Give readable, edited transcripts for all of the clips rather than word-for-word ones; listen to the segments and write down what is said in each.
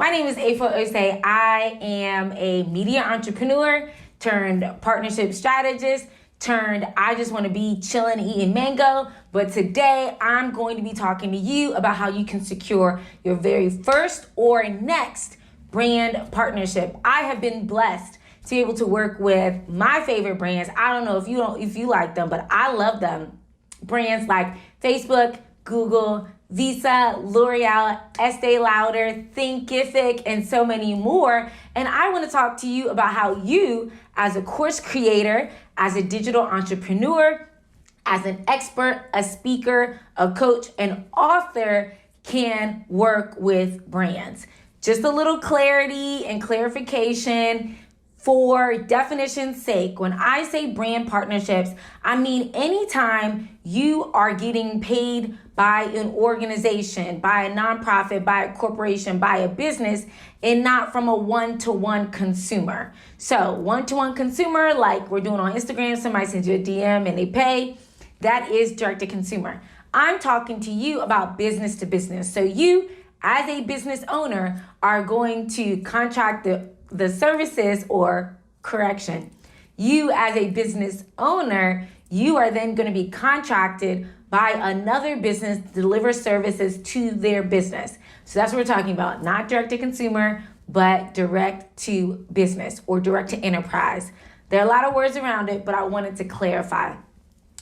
My name is Afo Osei. I am a media entrepreneur turned partnership strategist turned I just want to be chilling eating mango. But today I'm going to be talking to you about how you can secure your very first or next brand partnership. I have been blessed to be able to work with my favorite brands. I don't know if you like them, but I love them. Brands like Facebook, Google, Visa, L'Oreal, Estee Lauder, Thinkific, and so many more. And I want to talk to you about how you, as a course creator, as a digital entrepreneur, as an expert, a speaker, a coach, an author, can work with brands. Just a little clarity and clarification. For definition's sake, when I say brand partnerships, I mean anytime you are getting paid by an organization, by a nonprofit, by a corporation, by a business, and not from a one-to-one consumer. So one-to-one consumer, like we're doing on Instagram, somebody sends you a DM and they pay, that is direct to consumer. I'm talking to you about business to business. So you, as a business owner, are going to contract the services, or correction, you as a business owner, you are then going to be contracted by another business to deliver services to their business. So that's what we're talking about, not direct to consumer, but direct to business or direct to enterprise. There are a lot of words around it, but I wanted to clarify.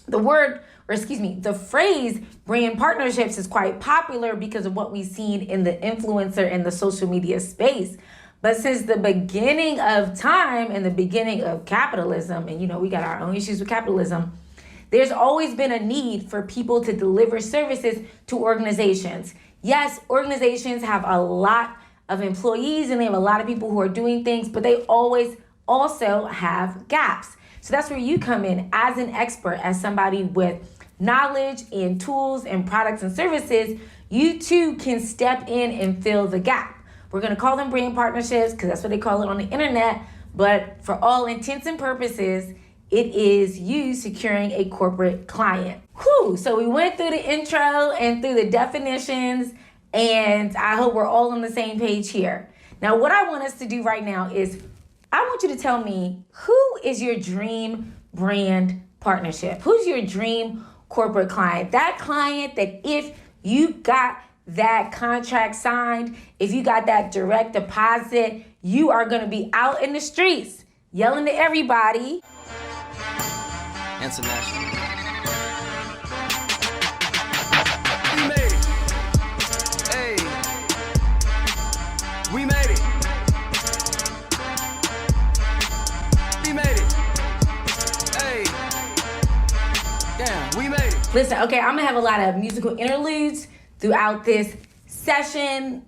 The phrase brand partnerships is quite popular because of what we've seen in the influencer and the social media space. But since the beginning of time and the beginning of capitalism, and we got our own issues with capitalism, there's always been a need for people to deliver services to organizations. Yes, organizations have a lot of employees and they have a lot of people who are doing things, but they always also have gaps. So that's where you come in as an expert, as somebody with knowledge and tools and products and services. You too can step in and fill the gap. We're going to call them brand partnerships because that's what they call it on the internet. But for all intents and purposes, it is you securing a corporate client. So we went through the intro and through the definitions, and I hope we're all on the same page here. Now, what I want us to do right now is I want you to tell me, who is your dream brand partnership? Who's your dream corporate client? That client that if you got that contract signed, if you got that direct deposit, you are going to be out in the streets yelling to everybody. International. We made it. Hey. We made it. We made it. Hey. Damn, we made it. Listen, okay, I'm going to have a lot of musical interludes throughout this session.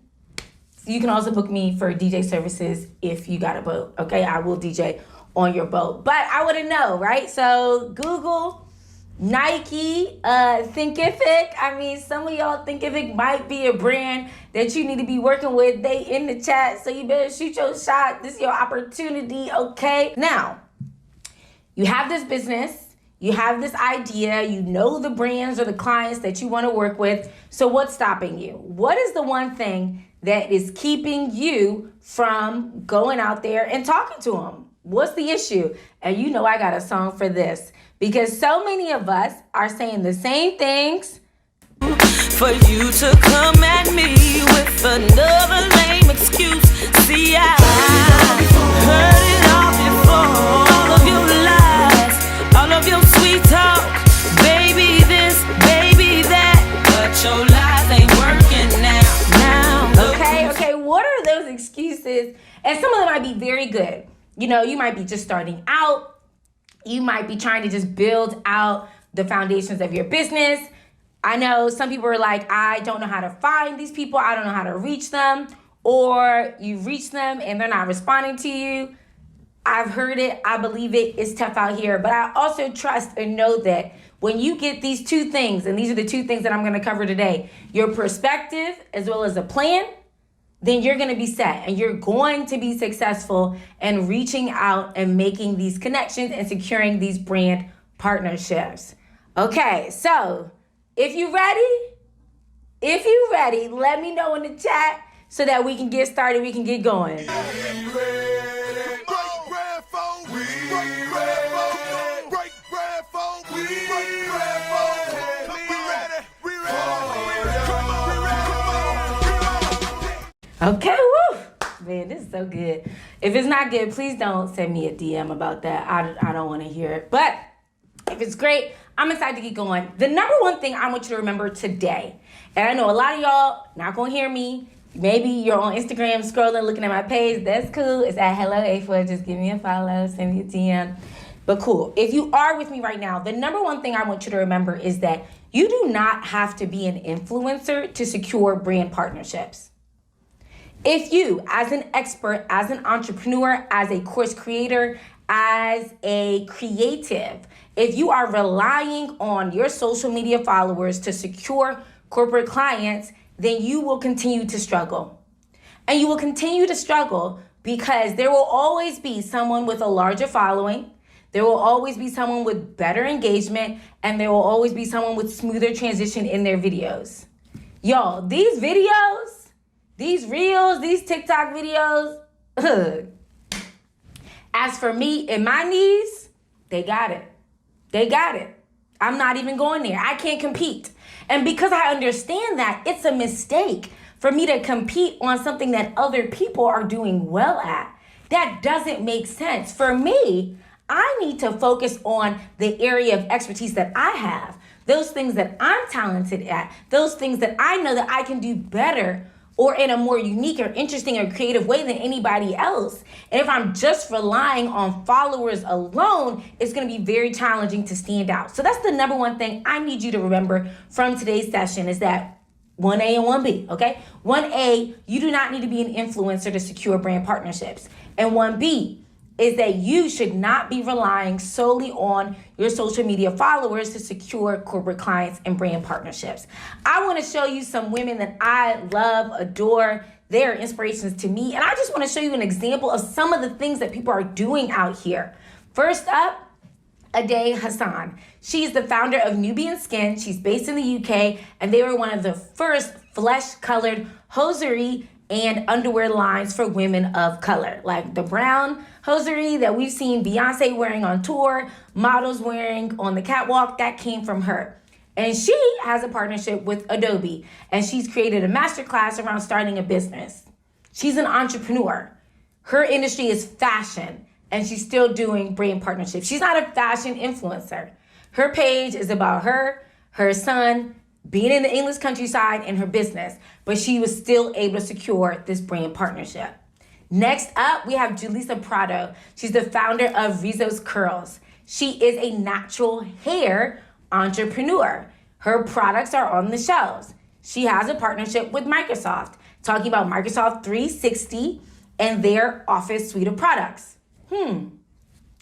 You can also book me for DJ services if you got a boat, okay? I will DJ on your boat. But I want to know, right? So Google, Nike, Thinkific. I mean, some of y'all Thinkific might be a brand that you need to be working with. They in the chat, so you better shoot your shot. This is your opportunity, okay? Now, you have this business. You have this idea, you know the brands or the clients that you want to work with. So what's stopping you? What is the one thing that is keeping you from going out there and talking to them? What's the issue? And I got a song for this because so many of us are saying the same things. For you to come at me with another lame excuse. See, I heard it all before. All of your lies, all of your sweet talk, baby this, baby that, but your lies ain't working now. Okay, what are those excuses? And some of them might be very good. You might be just starting out. You might be trying to just build out the foundations of your business. I know some people are like, I don't know how to find these people. I don't know how to reach them. Or you reach them and they're not responding to you. I've heard it. I believe it. It's tough out here. But I also trust and know that when you get these two things, and these are the two things that I'm going to cover today, your perspective as well as a plan, then you're going to be set and you're going to be successful in reaching out and making these connections and securing these brand partnerships. Okay, so if you're ready, let me know in the chat so that we can get started, we can get going. Okay, woo! Man, this is so good. If it's not good, please don't send me a DM about that. I don't want to hear it. But if it's great, I'm excited to get going. The number one thing I want you to remember today, and I know a lot of y'all not going to hear me. Maybe you're on Instagram scrolling, looking at my page. That's cool. It's at Hello A4. Just give me a follow, send me a DM. But cool. If you are with me right now, the number one thing I want you to remember is that you do not have to be an influencer to secure brand partnerships. If you, as an expert, as an entrepreneur, as a course creator, as a creative, if you are relying on your social media followers to secure corporate clients, then you will continue to struggle. And you will continue to struggle because there will always be someone with a larger following. There will always be someone with better engagement, and there will always be someone with smoother transition in their videos. Y'all, these videos, these reels, these TikTok videos, as for me and my knees, they got it. They got it. I'm not even going there. I can't compete. And because I understand that, it's a mistake for me to compete on something that other people are doing well at. That doesn't make sense. For me, I need to focus on the area of expertise that I have, those things that I'm talented at, those things that I know that I can do better or in a more unique or interesting or creative way than anybody else. And if I'm just relying on followers alone, it's gonna be very challenging to stand out. So that's the number one thing I need you to remember from today's session is that 1A and 1B, okay? 1A, you do not need to be an influencer to secure brand partnerships. And 1B is that you should not be relying solely on your social media followers to secure corporate clients and brand partnerships. I want to show you some women that I love, adore. They are inspirations to me. And I just want to show you an example of some of the things that people are doing out here. First up, Ade Hassan. She's the founder of Nubian Skin. She's based in the UK, and they were one of the first flesh-colored hosiery and underwear lines for women of color, like the brown hosiery that we've seen Beyonce wearing on tour, models wearing on the catwalk. That came from her. And she has a partnership with Adobe, and she's created a masterclass around starting a business. She's an entrepreneur. Her industry is fashion, and she's still doing brand partnerships. She's not a fashion influencer. Her page is about her son, being in the English countryside, and her business, but she was still able to secure this brand partnership. Next up, we have Julissa Prado. She's the founder of Rizzo's Curls. She is a natural hair entrepreneur. Her products are on the shelves. She has a partnership with Microsoft, talking about Microsoft 360 and their Office suite of products.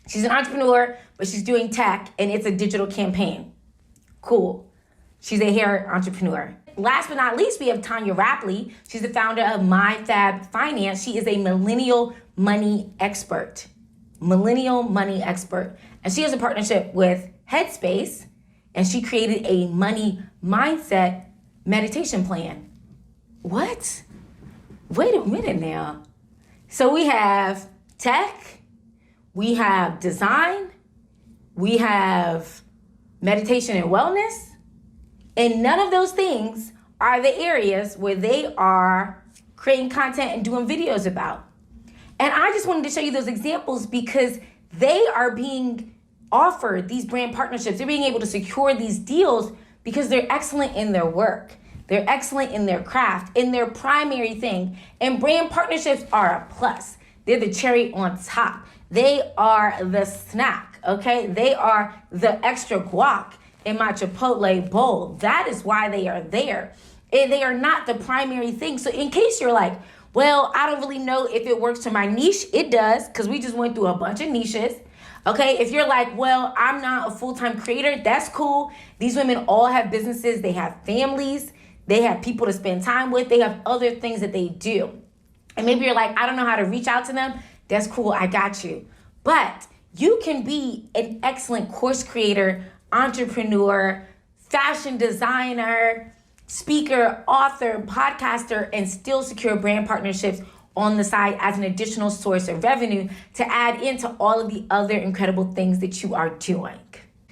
She's an entrepreneur, but she's doing tech, and it's a digital campaign. Cool. She's a hair entrepreneur. Last but not least, we have Tanya Rapley. She's the founder of MyFab Finance. She is a millennial money expert. Millennial money expert. And she has a partnership with Headspace, and she created a money mindset meditation plan. What? Wait a minute now. So we have tech, we have design, we have meditation and wellness, and none of those things are the areas where they are creating content and doing videos about. And I just wanted to show you those examples because they are being offered these brand partnerships. They're being able to secure these deals because they're excellent in their work. They're excellent in their craft, in their primary thing. And brand partnerships are a plus. They're the cherry on top. They are the snack, okay? They are the extra guac in my Chipotle bowl. That is why they are there. And they are not the primary thing. So in case you're like, well, I don't really know if it works to my niche, it does, because we just went through a bunch of niches. Okay, if you're like, well, I'm not a full-time creator, that's cool. These women all have businesses, they have families, they have people to spend time with, they have other things that they do. And maybe you're like, I don't know how to reach out to them. That's cool, I got you. But you can be an excellent course creator, entrepreneur, fashion designer, speaker, author, podcaster, and still secure brand partnerships on the side as an additional source of revenue to add into all of the other incredible things that you are doing.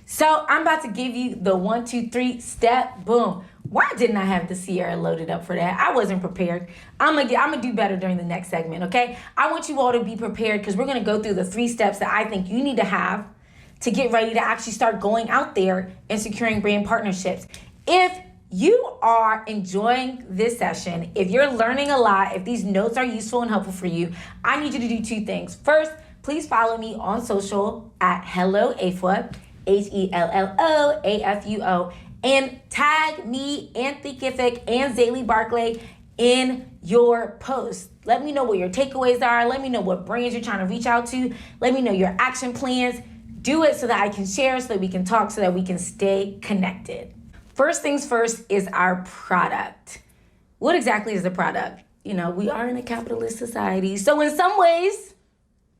So I'm about to give you the 1, 2, 3 step, boom. Why didn't I have the Sierra loaded up for that? I wasn't prepared. I'm gonna do better during the next segment, okay? I want you all to be prepared because we're gonna go through the 3 steps that I think you need to have to get ready to actually start going out there and securing brand partnerships. If you are enjoying this session, if you're learning a lot, if these notes are useful and helpful for you, I need you to do 2 things. First, please follow me on social at Hello Afua, HELLOAFUO, and tag me and Thinkific and Zaylee Barclay in your post. Let me know what your takeaways are. Let me know what brands you're trying to reach out to. Let me know your action plans. Do it so that I can share, so that we can talk, so that we can stay connected. First things first is our product. What exactly is the product? You know, we are in a capitalist society. So in some ways,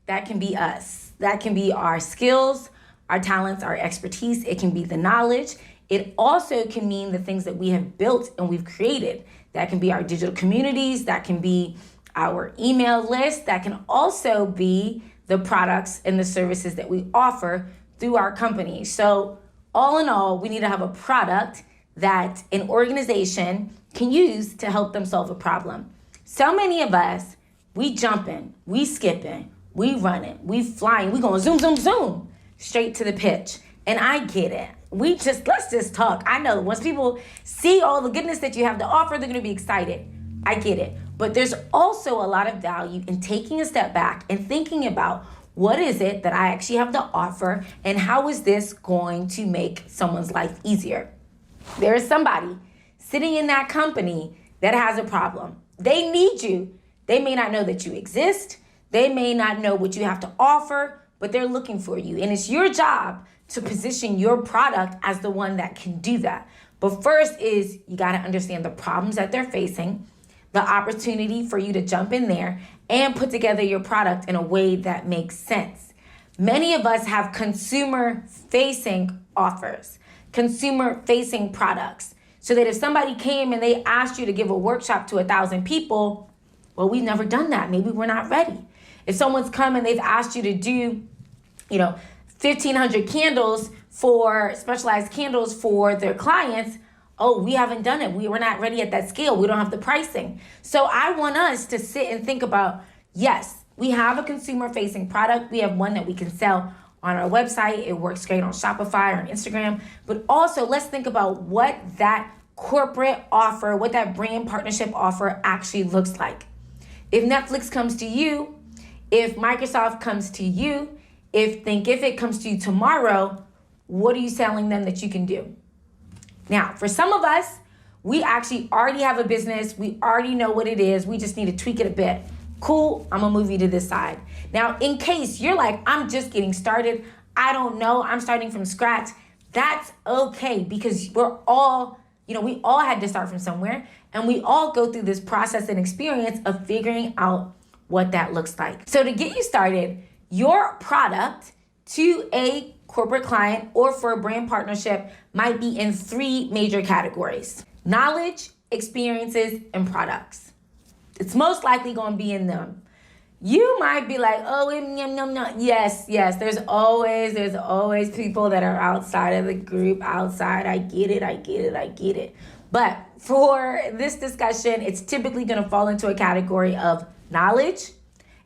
that can be us. That can be our skills, our talents, our expertise. It can be the knowledge. It also can mean the things that we have built and we've created. That can be our digital communities. That can be our email list. That can also be the products and the services that we offer through our company. So all in all, we need to have a product that an organization can use to help them solve a problem. So many of us, we jumping, we skipping, we running, we flying, we going zoom, zoom, zoom, straight to the pitch. And I get it. Let's just talk. I know once people see all the goodness that you have to offer, they're gonna be excited. I get it. But there's also a lot of value in taking a step back and thinking about what is it that I actually have to offer and how is this going to make someone's life easier? There is somebody sitting in that company that has a problem. They need you. They may not know that you exist. They may not know what you have to offer, but they're looking for you. And it's your job to position your product as the one that can do that. But first is you got to understand the problems that they're facing, the opportunity for you to jump in there and put together your product in a way that makes sense. Many of us have consumer-facing offers, consumer-facing products, so that if somebody came and they asked you to give a workshop to 1,000 people, well, we've never done that. Maybe we're not ready. If someone's come and they've asked you to do, 1,500 candles for specialized candles for their clients, oh, we haven't done it. We're not ready at that scale. We don't have the pricing. So I want us to sit and think about, yes, we have a consumer-facing product. We have one that we can sell on our website. It works great on Shopify or on Instagram. But also, let's think about what that corporate offer, what that brand partnership offer actually looks like. If Netflix comes to you, if Microsoft comes to you, if Thinkific comes to you tomorrow, what are you telling them that you can do? Now, for some of us, we actually already have a business. We already know what it is. We just need to tweak it a bit. Cool, I'm gonna move you to this side. Now, in case you're like, I'm just getting started, I don't know, I'm starting from scratch, that's okay because we're all, we all had to start from somewhere and we all go through this process and experience of figuring out what that looks like. So to get you started, your product to a corporate client or for a brand partnership might be in 3 major categories: knowledge, experiences, and products. It's most likely going to be in them. You might be like, oh, yes, there's always people that are outside of the group, outside. I get it. But for this discussion, it's typically going to fall into a category of knowledge,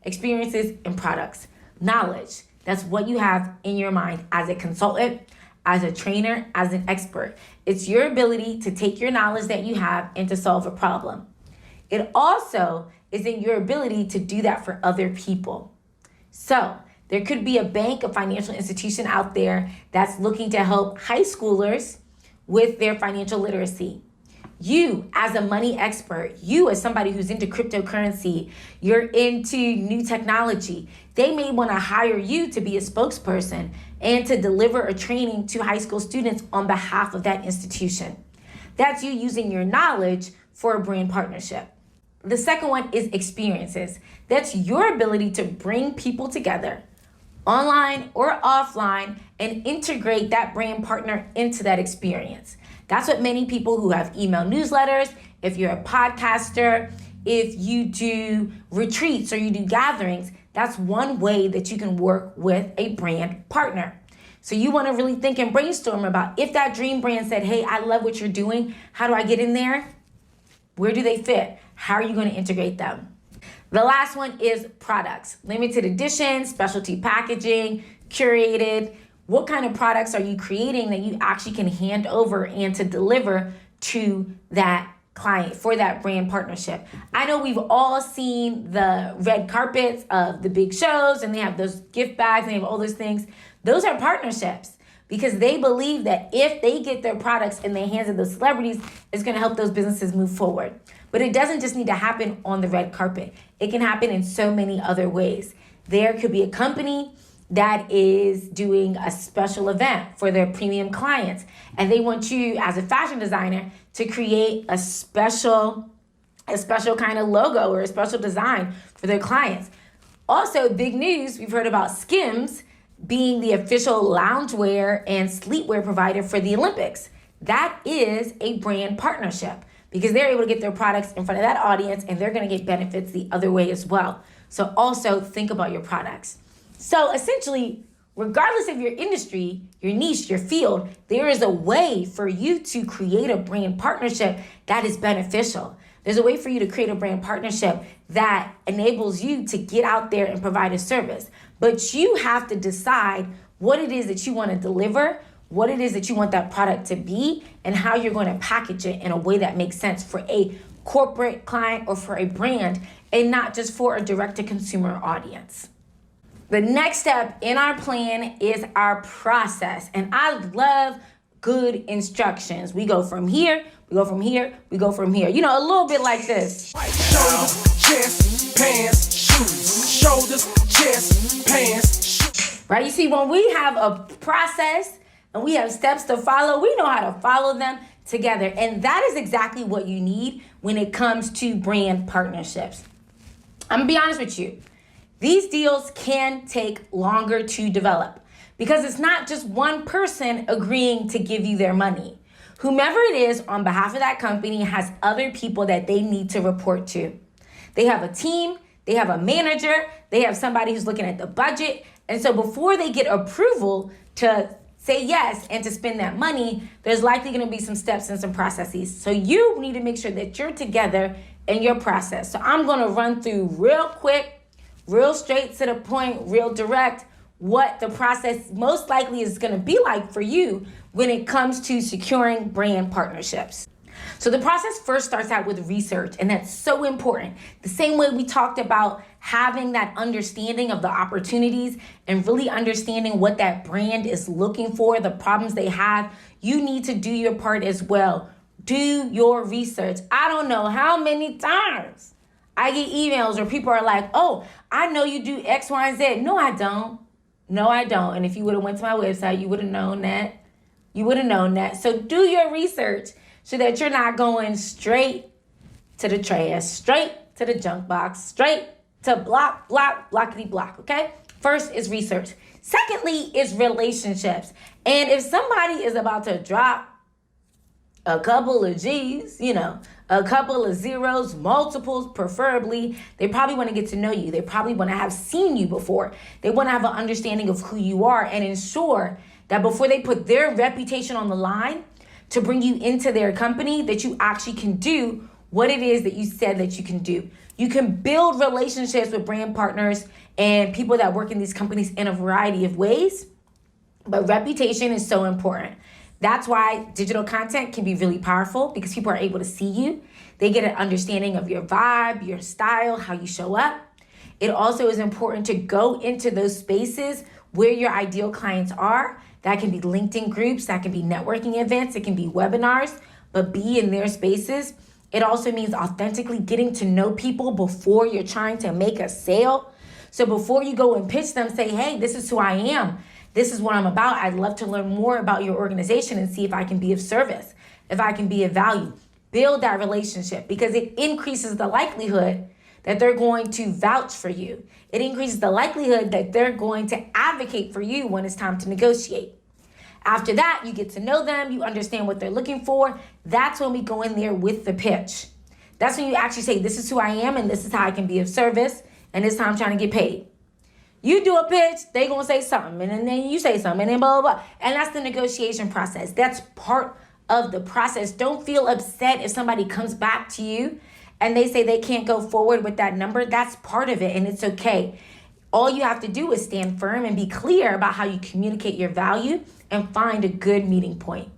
experiences, and products. Knowledge, that's what you have in your mind as a consultant, as a trainer, as an expert. It's your ability to take your knowledge that you have and to solve a problem. It also is in your ability to do that for other people. So there could be a bank, a financial institution out there that's looking to help high schoolers with their financial literacy. You as a money expert, you as somebody who's into cryptocurrency, you're into new technology, they may want to hire you to be a spokesperson and to deliver a training to high school students on behalf of that institution. That's you using your knowledge for a brand partnership. The second one is experiences. That's your ability to bring people together, online or offline, and integrate that brand partner into that experience. That's what many people who have email newsletters, if you're a podcaster, if you do retreats or you do gatherings, that's one way that you can work with a brand partner. So you want to really think and brainstorm about if that dream brand said, hey, I love what you're doing. How do I get in there? Where do they fit? How are you going to integrate them? The last one is products. Limited edition, specialty packaging, curated. What kind of products are you creating that you actually can hand over and to deliver to that client for that brand partnership? I know we've all seen the red carpets of the big shows and they have those gift bags and they have all those things. Those are partnerships because they believe that if they get their products in the hands of those celebrities, it's going to help those businesses move forward. But it doesn't just need to happen on the red carpet. It can happen in so many other ways. There could be a company that is doing a special event for their premium clients, and they want you as a fashion designer to create a special kind of logo or a special design for their clients. Also, big news, we've heard about Skims being the official loungewear and sleepwear provider for the Olympics. That is a brand partnership because they're able to get their products in front of that audience and they're going to get benefits the other way as well. So also think about your products. So essentially, regardless of your industry, your niche, your field, there is a way for you to create a brand partnership that is beneficial. There's a way for you to create a brand partnership that enables you to get out there and provide a service. But you have to decide what it is that you want to deliver, what it is that you want that product to be, and how you're going to package it in a way that makes sense for a corporate client or for a brand and not just for a direct-to-consumer audience. The next step in our plan is our process. And I love good instructions. We go from here, we go from here, we go from here. You know, a little bit like this. Shoulders, chest, pants, shoes. Shoulders, chest, pants, shoes. Right? You see, when we have a process and we have steps to follow, we know how to follow them together. And that is exactly what you need when it comes to brand partnerships. I'm gonna be honest with you. These deals can take longer to develop because it's not just one person agreeing to give you their money. Whomever it is on behalf of that company has other people that they need to report to. They have a team, they have a manager, they have somebody who's looking at the budget. And so before they get approval to say yes and to spend that money, there's likely going to be some steps and some processes. So you need to make sure that you're together in your process. So I'm going to run through real quick, real straight to the point, real direct, what the process most likely is going to be like for you when it comes to securing brand partnerships. So the process first starts out with research, and that's so important. The same way we talked about having that understanding of the opportunities and really understanding what that brand is looking for, the problems they have, you need to do your part as well. Do your research. I don't know how many times I get emails where people are like, oh, I know you do X, Y, and Z. No, I don't. No, I don't. And if you would have went to my website, you would have known that. You would have known that. So do your research so that you're not going straight to the trash, straight to the junk box, straight to blockity block, okay? First is research. Secondly is relationships. And if somebody is about to drop a couple of G's, a couple of zeros, multiples preferably, they probably want to get to know you. They probably want to have seen you before. They want to have an understanding of who you are and ensure that before they put their reputation on the line to bring you into their company, that you actually can do what it is that you said that you can do. You can build relationships with brand partners and people that work in these companies in a variety of ways, but reputation is so important. That's why digital content can be really powerful because people are able to see you. They get an understanding of your vibe, your style, how you show up. It also is important to go into those spaces where your ideal clients are. That can be LinkedIn groups, that can be networking events, it can be webinars, but be in their spaces. It also means authentically getting to know people before you're trying to make a sale. So before you go and pitch them, say, hey, this is who I am. This is what I'm about. I'd love to learn more about your organization and see if I can be of service, if I can be of value. Build that relationship because it increases the likelihood that they're going to vouch for you. It increases the likelihood that they're going to advocate for you when it's time to negotiate. After that, you get to know them, you understand what they're looking for. That's when we go in there with the pitch. That's when you actually say, this is who I am and this is how I can be of service and this is how I'm trying to get paid. You do a pitch, they gonna say something, and then you say something, and then blah, blah, blah. And that's the negotiation process. That's part of the process. Don't feel upset if somebody comes back to you and they say they can't go forward with that number. That's part of it, and it's okay. All you have to do is stand firm and be clear about how you communicate your value and find a good meeting point.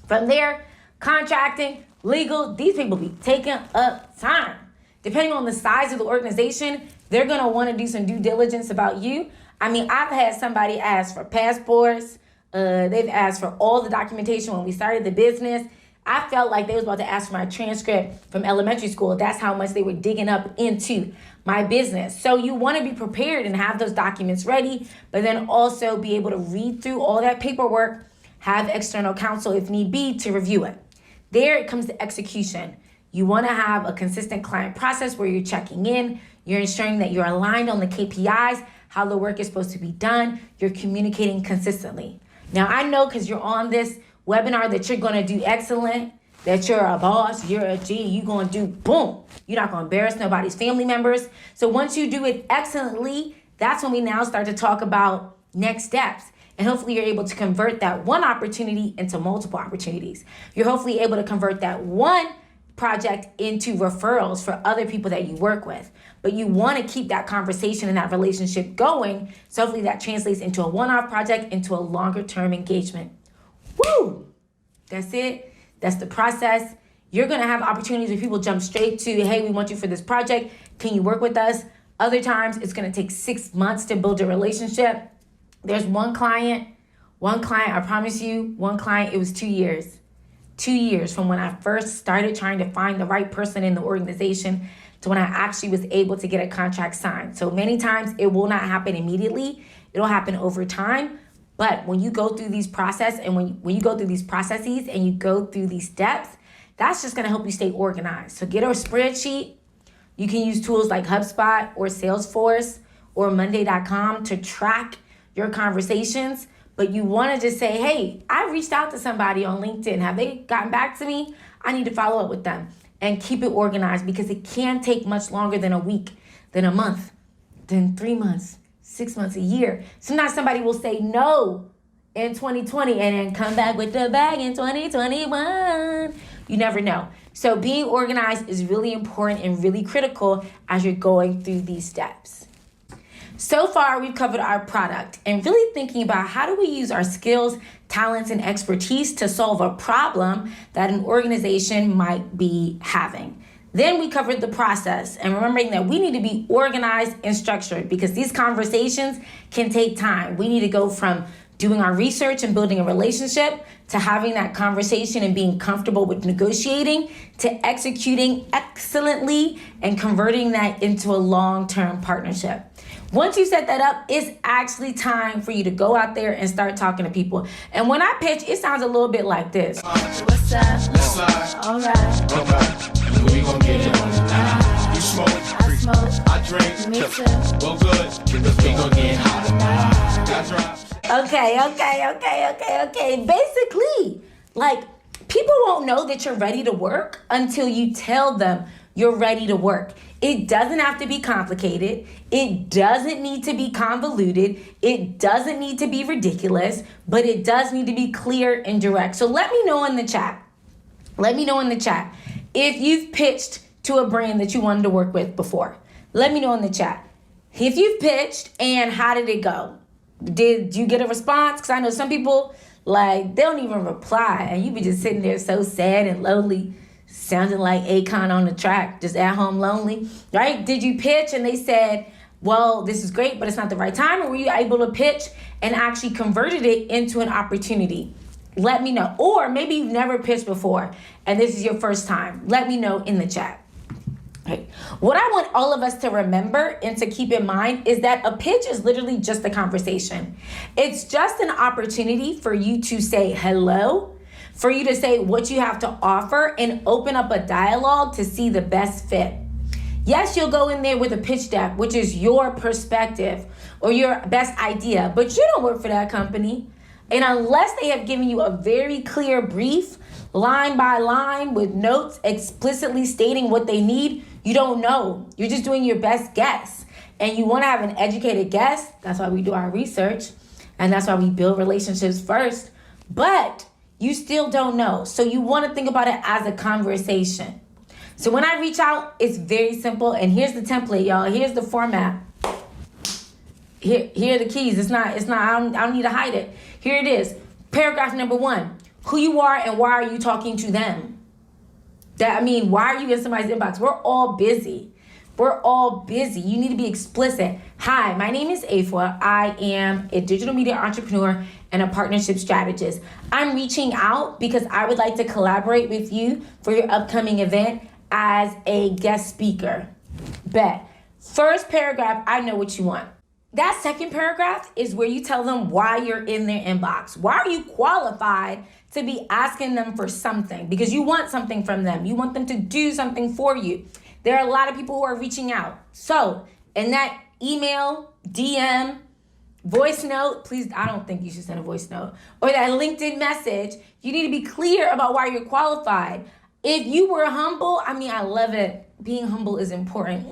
From there, contracting, legal, these people be taking up time. Depending on the size of the organization, they're gonna wanna do some due diligence about you. I mean, I've had somebody ask for passports. They've asked for all the documentation when we started the business. I felt like they was about to ask for my transcript from elementary school. That's how much they were digging up into my business. So you wanna be prepared and have those documents ready, but then also be able to read through all that paperwork, have external counsel if need be to review it. There it comes to execution. You wanna have a consistent client process where you're checking in, you're ensuring that you're aligned on the KPIs, how the work is supposed to be done, you're communicating consistently. Now I know because you're on this webinar that you're gonna do excellent, that you're a boss, you're a G, you're gonna do boom. You're not gonna embarrass nobody's family members. So once you do it excellently, that's when we now start to talk about next steps. And hopefully you're able to convert that one opportunity into multiple opportunities. You're hopefully able to convert that one project into referrals for other people that you work with. But you want to keep that conversation and that relationship going. So hopefully that translates into a one-off project, into a longer-term engagement. Woo! That's it. That's the process. You're going to have opportunities where people jump straight to, hey, we want you for this project. Can you work with us? Other times it's going to take 6 months to build a relationship. There's one client, I promise you, one client, it was 2 years. 2 years from when I first started trying to find the right person in the organization to when I actually was able to get a contract signed. So many times it will not happen immediately. It'll happen over time. But when you go through these processes and when you go through these processes and you go through these steps, that's just gonna help you stay organized. So get a spreadsheet. You can use tools like HubSpot or Salesforce or Monday.com to track your conversations. But you want to just say, hey, I reached out to somebody on LinkedIn. Have they gotten back to me? I need to follow up with them and keep it organized because it can take much longer than a week, than a month, than 3 months, 6 months, a year. Sometimes somebody will say no in 2020 and then come back with the bag in 2021. You never know. So being organized is really important and really critical as you're going through these steps. So far, we've covered our product and really thinking about how do we use our skills, talents, and expertise to solve a problem that an organization might be having. Then we covered the process and remembering that we need to be organized and structured because these conversations can take time. We need to go from doing our research and building a relationship to having that conversation and being comfortable with negotiating to executing excellently and converting that into a long-term partnership. Once you set that up, it's actually time for you to go out there and start talking to people. And when I pitch, it sounds a little bit like this. What's up? Let's slide. All right. Okay. We gon' get it on tonight. You smoke. I smoke. I drink. Me too. Well, good. Because we gon' get hot tonight. Got drops. Okay. Basically, like, people won't know that you're ready to work until you tell them you're ready to work. It doesn't have to be complicated. It doesn't need to be convoluted. It doesn't need to be ridiculous, but it does need to be clear and direct. So let me know in the chat. If you've pitched to a brand that you wanted to work with before. Let me know in the chat. If you've pitched and how did it go? Did you get a response? Because I know some people, like, they don't even reply and you be just sitting there so sad and lonely, sounding like Akon on the track, just at home lonely, right? Did you pitch and they said, well, this is great, but it's not the right time? Or were you able to pitch and actually converted it into an opportunity? Let me know. Or maybe you've never pitched before and this is your first time. Let me know in the chat. Right. What I want all of us to remember and to keep in mind is that a pitch is literally just a conversation. It's just an opportunity for you to say hello, for you to say what you have to offer and open up a dialogue to see the best fit. Yes, you'll go in there with a pitch deck, which is your perspective or your best idea, but you don't work for that company. And unless they have given you a very clear brief, line by line, with notes explicitly stating what they need, you don't know. You're just doing your best guess. And you want to have an educated guess. That's why we do our research. And that's why we build relationships first. But you still don't know. So you want to think about it as a conversation. So when I reach out, it's very simple. And here's the template, y'all. Here's the format. Here are the keys. It's not, I don't need to hide it. Here it is. Paragraph number 1. Who you are and why are you talking to them? Why are you in somebody's inbox? We're all busy. You need to be explicit. Hi, my name is Afua. I am a digital media entrepreneur and a partnership strategist. I'm reaching out because I would like to collaborate with you for your upcoming event as a guest speaker. Bet. First paragraph, I know what you want. That second paragraph is where you tell them why you're in their inbox. Why are you qualified to be asking them for something? Because you want something from them. You want them to do something for you. There are a lot of people who are reaching out. So in that email, DM, voice note, please, I don't think you should send a voice note, or that LinkedIn message, you need to be clear about why you're qualified. If you were humble, I love it. Being humble is important.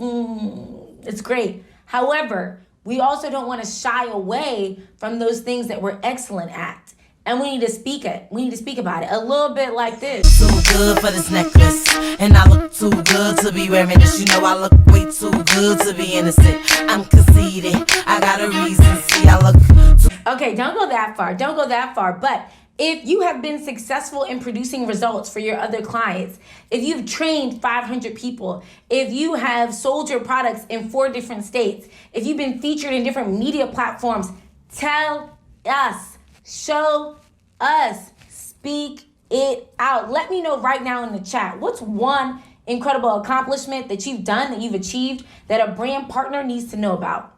It's great. However, we also don't want to shy away from those things that we're excellent at. And we need to speak it. We need to speak about it. A little bit like this. Too good for this necklace, and I look too good to be wearing this. You know I look way too good to be innocent. I'm conceited. I got a reason. See, I look too. Okay, don't go that far. But if you have been successful in producing results for your other clients, if you've trained 500 people, if you have sold your products in 4 different states, if you've been featured in different media platforms, tell us, show us, speak it out. Let me know right now in the chat, what's one incredible accomplishment that you've done, that you've achieved, that a brand partner needs to know about?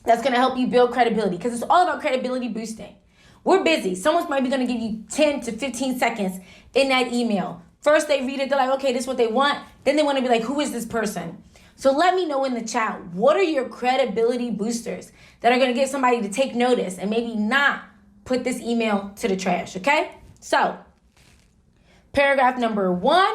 That's going to help you build credibility, because it's all about credibility boosting. We're busy. Someone's might be going to give you 10 to 15 seconds in that email. First, they read it. They're like, okay, this is what they want. Then they want to be like, who is this person? So let me know in the chat, what are your credibility boosters that are going to get somebody to take notice and maybe not put this email to the trash, okay? So paragraph number 1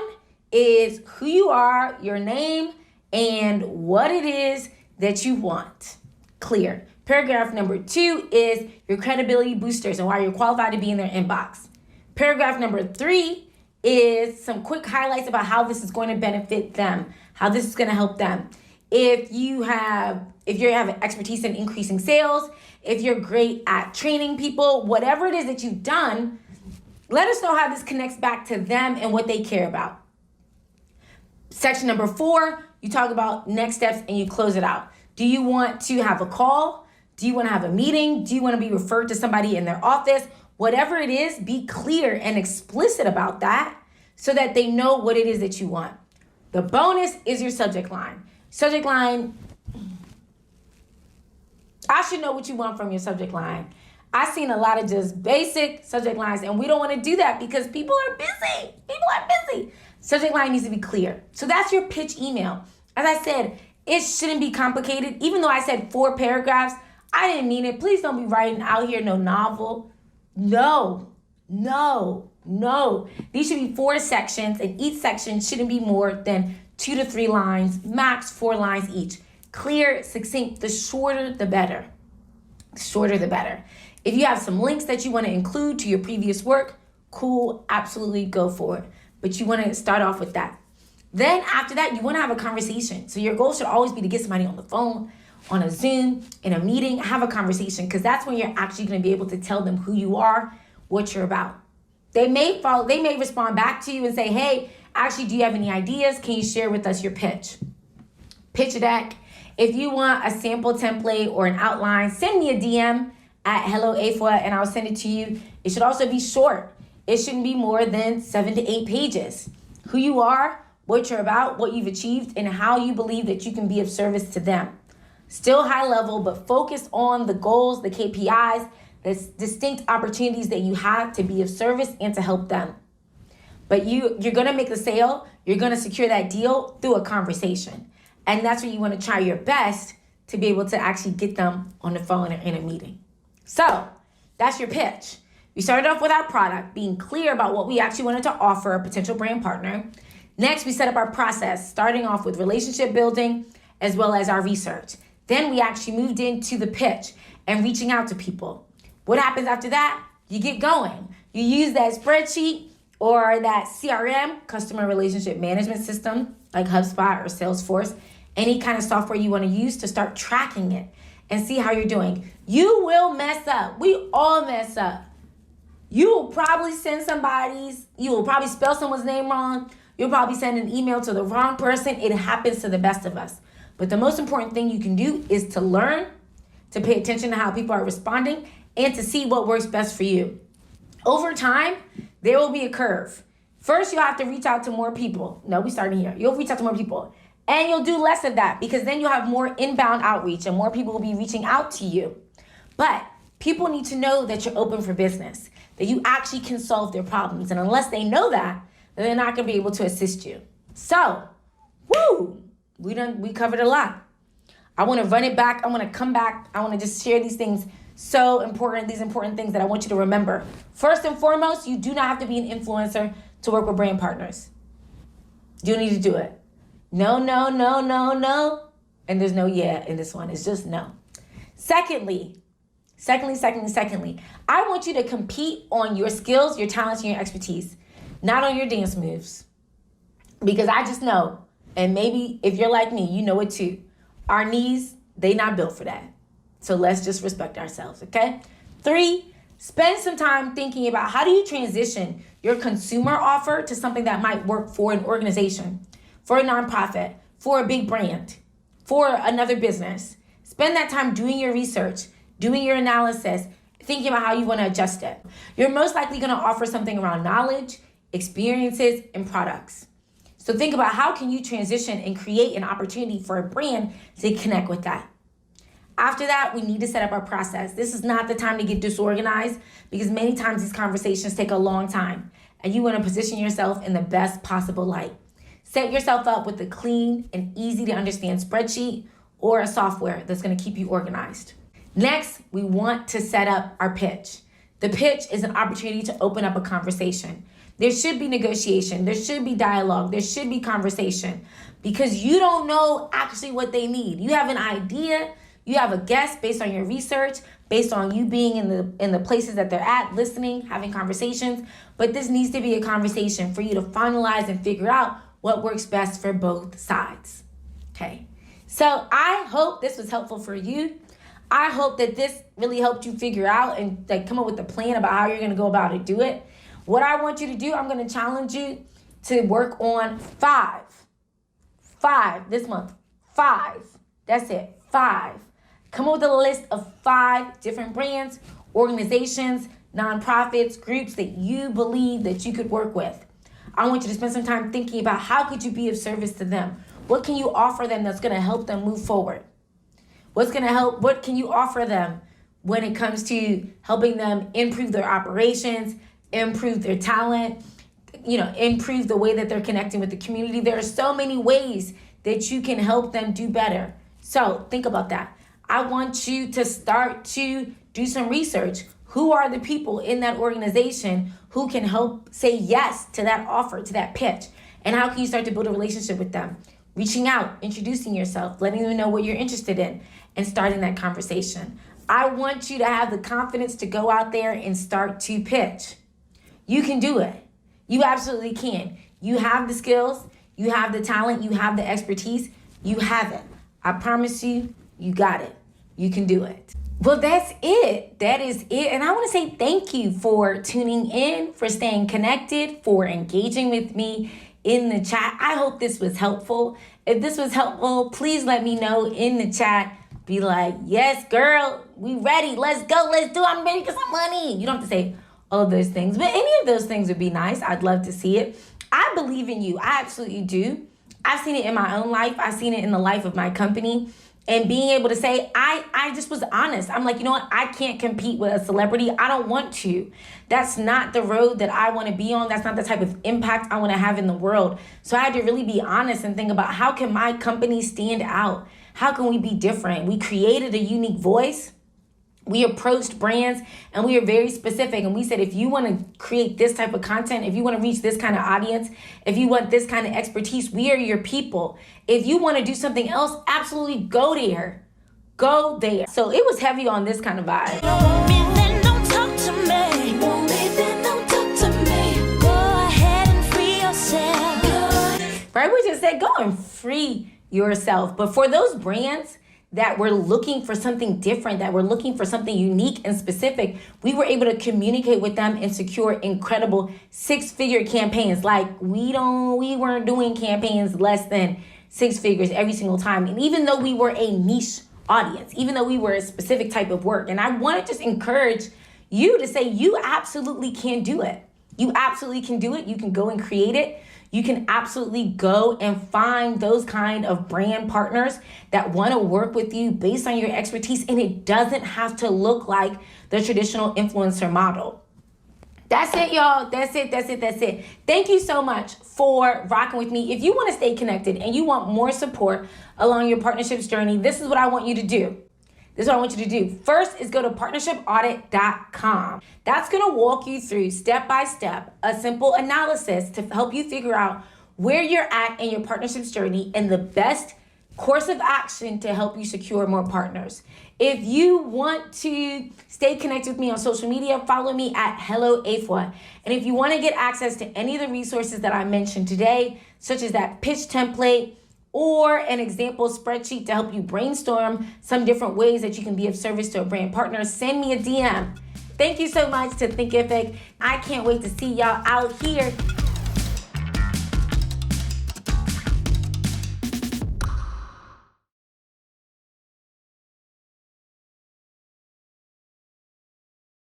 is who you are, your name, and what it is that you want. Clear. Paragraph number 2 is your credibility boosters and why you're qualified to be in their inbox. Paragraph number 3 is some quick highlights about how this is going to benefit them, how this is going to help them. If you have expertise in increasing sales, if you're great at training people, whatever it is that you've done, let us know how this connects back to them and what they care about. Section number 4, you talk about next steps and you close it out. Do you want to have a call? Do you want to have a meeting? Do you want to be referred to somebody in their office? Whatever it is, be clear and explicit about that so that they know what it is that you want. The bonus is your subject line. Subject line, I should know what you want from your subject line. I've seen a lot of just basic subject lines, and we don't want to do that because people are busy. Subject line needs to be clear. So that's your pitch email. As I said, it shouldn't be complicated. Even though I said 4 paragraphs, I didn't mean it. Please don't be writing out here no novel. No. These should be 4 sections, and each section shouldn't be more than 2 to 3 lines, max 4 lines each. Clear, succinct, the shorter the better. If you have some links that you want to include to your previous work, cool, absolutely go for it. But you want to start off with that. Then after that, you want to have a conversation. So your goal should always be to get somebody on the phone, on a Zoom, in a meeting, have a conversation, because that's when you're actually going to be able to tell them who you are, what you're about. They may respond back to you and say, hey, actually, do you have any ideas? Can you share with us your pitch? Pitch deck. If you want a sample template or an outline, send me a DM at Hello Afua and I'll send it to you. It should also be short. It shouldn't be more than 7 to 8 pages. Who you are, what you're about, what you've achieved, and how you believe that you can be of service to them. Still high level, but focus on the goals, the KPIs, the distinct opportunities that you have to be of service and to help them. But you're going to make the sale. You're going to secure that deal through a conversation. And that's where you want to try your best to be able to actually get them on the phone or in a meeting. So that's your pitch. We started off with our product, being clear about what we actually wanted to offer a potential brand partner. Next, we set up our process, starting off with relationship building as well as our research. Then we actually moved into the pitch and reaching out to people. What happens after that? You get going. You use that spreadsheet or that CRM, customer relationship management system, like HubSpot or Salesforce, any kind of software you want to use to start tracking it and see how you're doing. You will mess up. We all mess up. You will probably you will probably spell someone's name wrong. You'll probably send an email to the wrong person. It happens to the best of us. But the most important thing you can do is to learn, to pay attention to how people are responding, and to see what works best for you. Over time, there will be a curve. First, you'll have to reach out to more people. No, we started here. You'll reach out to more people. And you'll do less of that because then you'll have more inbound outreach and more people will be reaching out to you. But people need to know that you're open for business, that you actually can solve their problems. And unless they know that, then they're not going to be able to assist you. So, we covered a lot. I want to run it back. I want to come back. I want to just share these things these important things that I want you to remember. First and foremost, you do not have to be an influencer to work with brand partners. You need to do it. No. And there's no yeah in this one. It's just no. Secondly, I want you to compete on your skills, your talents, and your expertise, not on your dance moves. Because I just know, and maybe if you're like me, you know it too. Our knees, they not built for that. So let's just respect ourselves, okay? 3, spend some time thinking about how do you transition your consumer offer to something that might work for an organization, for a nonprofit, for a big brand, for another business. Spend that time doing your research, doing your analysis, thinking about how you want to adjust it. You're most likely going to offer something around knowledge, experiences, and products. So think about how can you transition and create an opportunity for a brand to connect with that. After that, we need to set up our process. This is not the time to get disorganized because many times these conversations take a long time and you want to position yourself in the best possible light. Set yourself up with a clean and easy to understand spreadsheet or a software that's going to keep you organized. Next, we want to set up our pitch. The pitch is an opportunity to open up a conversation. There should be negotiation. There should be dialogue. There should be conversation because you don't know actually what they need. You have an idea. You have a guess based on your research, based on you being in the places that they're at, listening, having conversations. But this needs to be a conversation for you to finalize and figure out what works best for both sides. Okay. So I hope this was helpful for you. I hope that this really helped you figure out and come up with a plan about how you're going to go about it, do it. What I want you to do, I'm going to challenge you to work on 5 this month. 5. That's it. 5. Come up with a list of 5 different brands, organizations, nonprofits, groups that you believe that you could work with. I want you to spend some time thinking about how could you be of service to them? What can you offer them that's going to help them move forward? What can you offer them when it comes to helping them improve their operations, improve their talent, improve the way that they're connecting with the community? There are so many ways that you can help them do better. So think about that. I want you to start to do some research. Who are the people in that organization who can help say yes to that offer, to that pitch? And how can you start to build a relationship with them? Reaching out, introducing yourself, letting them know what you're interested in, and starting that conversation. I want you to have the confidence to go out there and start to pitch. You can do it. You absolutely can. You have the skills, you have the talent, you have the expertise, you have it. I promise you, you got it. You can do it. Well, that's it. That is it. And I want to say thank you for tuning in, for staying connected, for engaging with me in the chat. I hope this was helpful. If this was helpful, please let me know in the chat. Be like, yes, girl, we ready. Let's go. Let's do it. I'm ready for some money. You don't have to say all of those things, but any of those things would be nice. I'd love to see it. I believe in you. I absolutely do. I've seen it in my own life. I've seen it in the life of my company. And being able to say, I just was honest. I'm like, you know what? I can't compete with a celebrity. I don't want to. That's not the road that I want to be on. That's not the type of impact I want to have in the world. So I had to really be honest and think about how can my company stand out? How can we be different? We created a unique voice. We approached brands and we are very specific. And we said, if you want to create this type of content, if you want to reach this kind of audience, if you want this kind of expertise, we are your people. If you want to do something else, absolutely go there. Go there. So it was heavy on this kind of vibe. Right? We just said, go and free yourself. But for those brands that were looking for something different, that were looking for something unique and specific, we were able to communicate with them and secure incredible 6-figure campaigns. Like we weren't doing campaigns less than 6 figures every single time. And even though we were a niche audience, even though we were a specific type of work, and I want to just encourage you to say you absolutely can do it. You absolutely can do it. You can go and create it. You can absolutely go and find those kind of brand partners that want to work with you based on your expertise. And it doesn't have to look like the traditional influencer model. That's it, y'all. That's it. Thank you so much for rocking with me. If you want to stay connected and you want more support along your partnerships journey, this is what I want you to do. First is go to partnershipaudit.com. That's going to walk you through step by step a simple analysis to help you figure out where you're at in your partnerships journey and the best course of action to help you secure more partners. If you want to stay connected with me on social media, follow me at Hello Afua. And if you want to get access to any of the resources that I mentioned today, such as that pitch template, or an example spreadsheet to help you brainstorm some different ways that you can be of service to a brand partner, send me a DM. Thank you so much to Thinkific. I can't wait to see y'all out here